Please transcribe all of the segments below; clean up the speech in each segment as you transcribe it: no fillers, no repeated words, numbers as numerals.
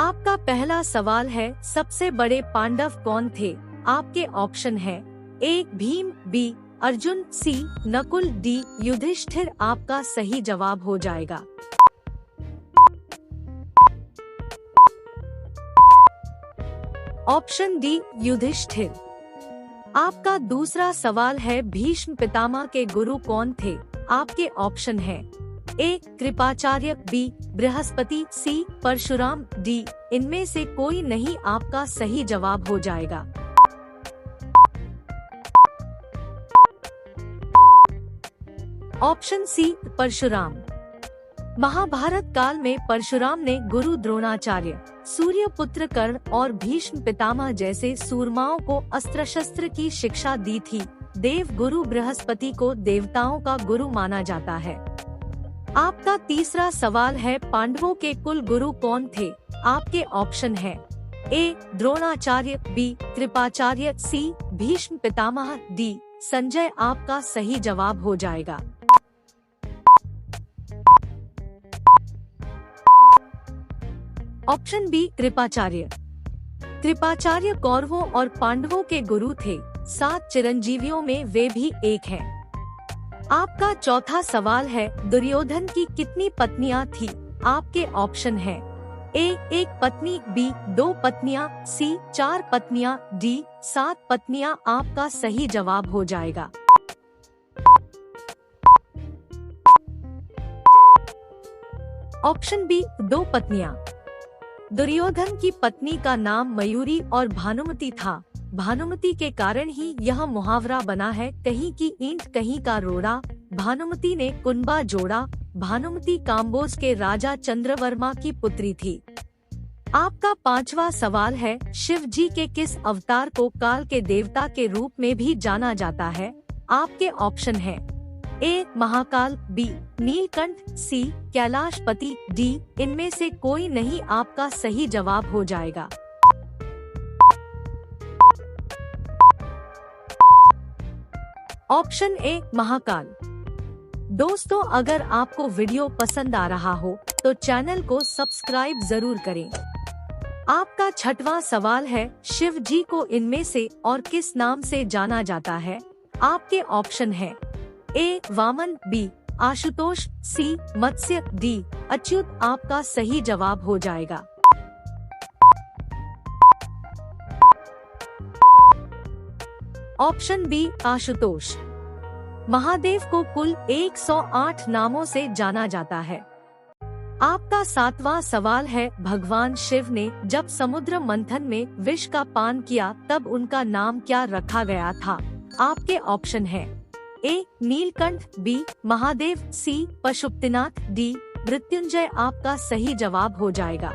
आपका पहला सवाल है, सबसे बड़े पांडव कौन थे? आपके ऑप्शन है ए भीम, बी अर्जुन, सी नकुल, डी युधिष्ठिर। आपका सही जवाब हो जाएगा ऑप्शन डी युधिष्ठिर। आपका दूसरा सवाल है, भीष्म पितामह के गुरु कौन थे? आपके ऑप्शन है ए कृपाचार्य, बी बृहस्पति, सी परशुराम, डी इनमें से कोई नहीं। आपका सही जवाब हो जाएगा ऑप्शन सी परशुराम। महाभारत काल में परशुराम ने गुरु द्रोणाचार्य, सूर्यपुत्र कर्ण और भीष्म पितामह जैसे सूरमाओं को अस्त्र शस्त्र की शिक्षा दी थी। देव गुरु बृहस्पति को देवताओं का गुरु माना जाता है। आपका तीसरा सवाल है, पांडवों के कुल गुरु कौन थे? आपके ऑप्शन है ए द्रोणाचार्य, बी कृपाचार्य, सी भीष्म पितामह, डी संजय। आपका सही जवाब हो जाएगा ऑप्शन बी कृपाचार्य। कृपाचार्य कौरवों और पांडवों के गुरु थे। 7 चिरंजीवियों में वे भी एक हैं। आपका चौथा सवाल है, दुर्योधन की कितनी पत्नियां थी? आपके ऑप्शन है ए 1 पत्नी, बी 2 पत्नियां, सी 4 पत्नियां, डी 7 पत्नियां। आपका सही जवाब हो जाएगा ऑप्शन बी 2 पत्नियां। दुर्योधन की पत्नी का नाम मयूरी और भानुमति था। भानुमति के कारण ही यह मुहावरा बना है, कहीं की ईंट कहीं का रोड़ा। भानुमति ने कुंभा जोड़ा। भानुमति काम्बोज के राजा चंद्रवर्मा की पुत्री थी। आपका पांचवा सवाल है, शिव जी के किस अवतार को काल के देवता के रूप में भी जाना जाता है? आपके ऑप्शन है ए महाकाल, बी नीलकंठ, सी कैलाशपति, डी इनमें से कोई नहीं। आपका सही जवाब हो जाएगा ऑप्शन ए महाकाल। दोस्तों, अगर आपको वीडियो पसंद आ रहा हो तो चैनल को सब्सक्राइब जरूर करें। आपका छठवां सवाल है, शिव जी को इनमें से और किस नाम से जाना जाता है? आपके ऑप्शन है ए वामन, बी आशुतोष, सी मत्स्य, डी अच्युत। आपका सही जवाब हो जाएगा ऑप्शन बी आशुतोष। महादेव को कुल 108 नामों से जाना जाता है। आपका सातवां सवाल है, भगवान शिव ने जब समुद्र मंथन में विष का पान किया तब उनका नाम क्या रखा गया था? आपके ऑप्शन है ए नीलकंठ, बी महादेव, सी पशुपतिनाथ, डी मृत्युंजय। आपका सही जवाब हो जाएगा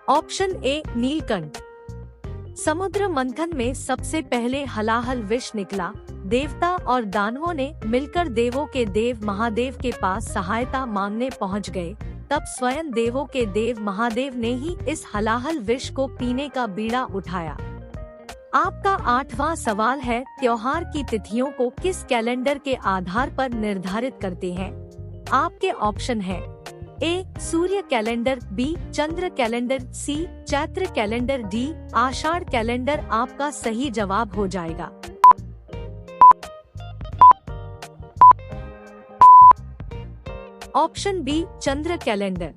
ऑप्शन ए नीलकंठ। समुद्र मंथन में सबसे पहले हलाहल विष निकला। देवता और दानवों ने मिलकर देवों के देव महादेव के पास सहायता मांगने पहुंच गए। तब स्वयं देवों के देव महादेव ने ही इस हलाहल विष को पीने का बीड़ा उठाया। आपका आठवां सवाल है, त्योहार की तिथियों को किस कैलेंडर के आधार पर निर्धारित करते हैं? आपके ऑप्शन है ए सूर्य कैलेंडर, बी चंद्र कैलेंडर, सी चैत्र कैलेंडर, डी आषाढ़ कैलेंडर। आपका सही जवाब हो जाएगा ऑप्शन बी चंद्र कैलेंडर।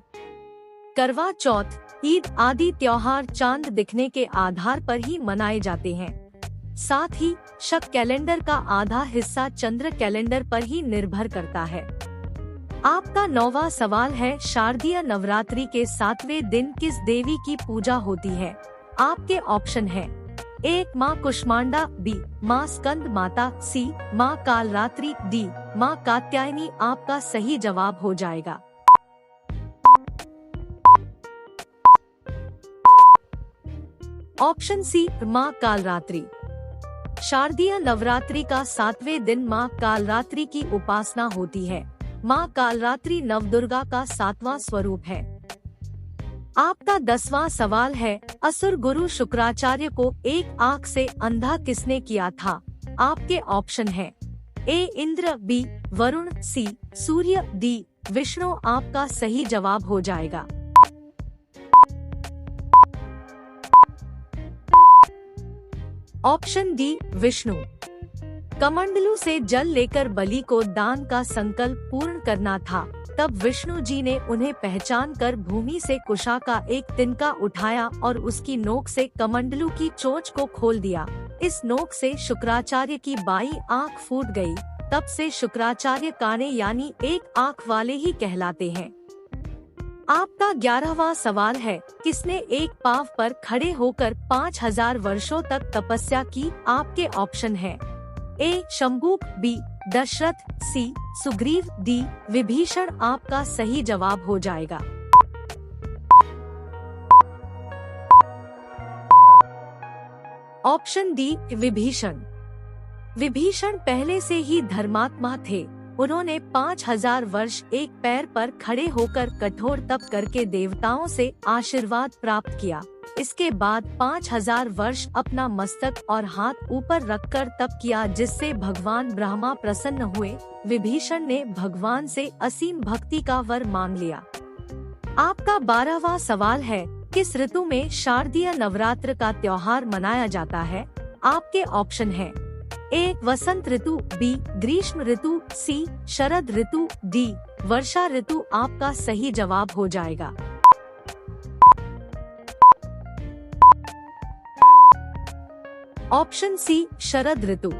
करवा चौथ, ईद आदि त्योहार चांद दिखने के आधार पर ही मनाए जाते हैं। साथ ही शक कैलेंडर का आधा हिस्सा चंद्र कैलेंडर पर ही निर्भर करता है। आपका नौवां सवाल है, शारदीय नवरात्रि के 7वें दिन किस देवी की पूजा होती है? आपके ऑप्शन है ए माँ कुष्मांडा, बी माँ स्कंद माता, सी माँ कालरात्रि, डी माँ कात्यायनी। आपका सही जवाब हो जाएगा ऑप्शन सी माँ कालरात्रि। शारदीय नवरात्रि का 7वें दिन माँ कालरात्रि की उपासना होती है। माँ कालरात्रि नवदुर्गा का 7वां स्वरूप है। आपका 10वां सवाल है, असुर गुरु शुक्राचार्य को एक आंख से अंधा किसने किया था? आपके ऑप्शन है ए इंद्र, बी वरुण, सी सूर्य, डी विष्णु आपका सही जवाब हो जाएगा। Option D Vishnu. कमंडलू से जल लेकर बलि को दान का संकल्प पूर्ण करना था। तब विष्णु जी ने उन्हें पहचान कर भूमि से कुशा का एक तिनका उठाया और उसकी नोक से कमंडलू की चोंच को खोल दिया। इस नोक से शुक्राचार्य की बाई आंख फूट गई। तब से शुक्राचार्य काने यानी एक आंख वाले ही कहलाते हैं। आपका 11वां सवाल है, किसने एक पांव पर खड़े होकर 5000 वर्षों तक तपस्या की? आपके ऑप्शन है ए शंबुक, बी दशरथ, सी सुग्रीव, डी विभीषण आपका सही जवाब हो जाएगा। Option D Vibhishan. विभीषण पहले से ही धर्मात्मा थे। उन्होंने 5000 वर्ष एक पैर पर खड़े होकर कठोर तप करके देवताओं से आशीर्वाद प्राप्त किया। इसके बाद 5000 वर्ष अपना मस्तक और हाथ ऊपर रखकर तप किया, जिससे भगवान ब्रह्मा प्रसन्न हुए। विभीषण ने भगवान से असीम भक्ति का वर मांग लिया। आपका 12वां सवाल है, किस ऋतु में शारदीय नवरात्र का त्योहार मनाया जाता है? आपके ऑप्शन है ए वसंत ऋतु, बी ग्रीष्म ऋतु, सी शरद ऋतु, डी वर्षा ऋतु आपका सही जवाब हो जाएगा। ऑप्शन सी शरद ऋतु।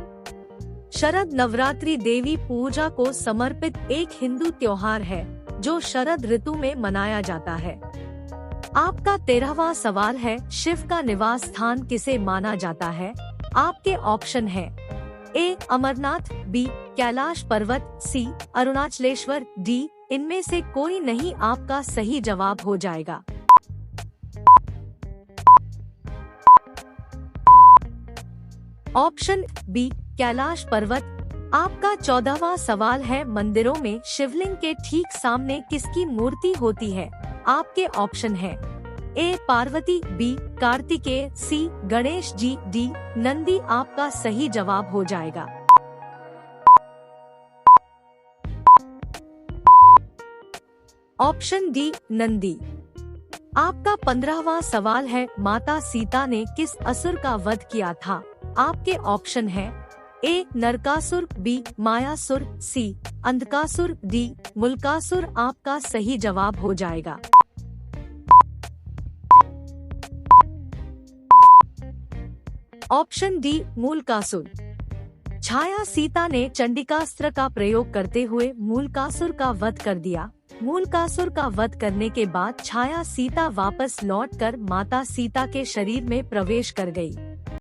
शरद नवरात्रि देवी पूजा को समर्पित एक हिंदू त्योहार है जो शरद ऋतु में मनाया जाता है। आपका 13वां सवाल है, शिव का निवास स्थान किसे माना जाता है? आपके ऑप्शन है ए अमरनाथ, बी कैलाश पर्वत, सी अरुणाचलेश्वर, डी इनमें से कोई नहीं आपका सही जवाब हो जाएगा। ऑप्शन बी कैलाश पर्वत। आपका 14वां सवाल है, मंदिरों में शिवलिंग के ठीक सामने किसकी मूर्ति होती है? आपके ऑप्शन है ए पार्वती, बी कार्तिकेय, सी गणेश जी, डी नंदी आपका सही जवाब हो जाएगा। Option D Nandi. आपका 15वां सवाल है, माता सीता ने किस असुर का वध किया था? आपके ऑप्शन है A Narakasur, B Mayasur, C Andhakasur, D Mulkasur आपका सही जवाब हो जाएगा। Option D Mulkasur. छाया सीता ने चंडिकास्त्र का प्रयोग करते हुए मूलकासुर का वध कर दिया। मूलकासुर का वध करने के बाद छाया सीता वापस लौटकर माता सीता के शरीर में प्रवेश कर गई।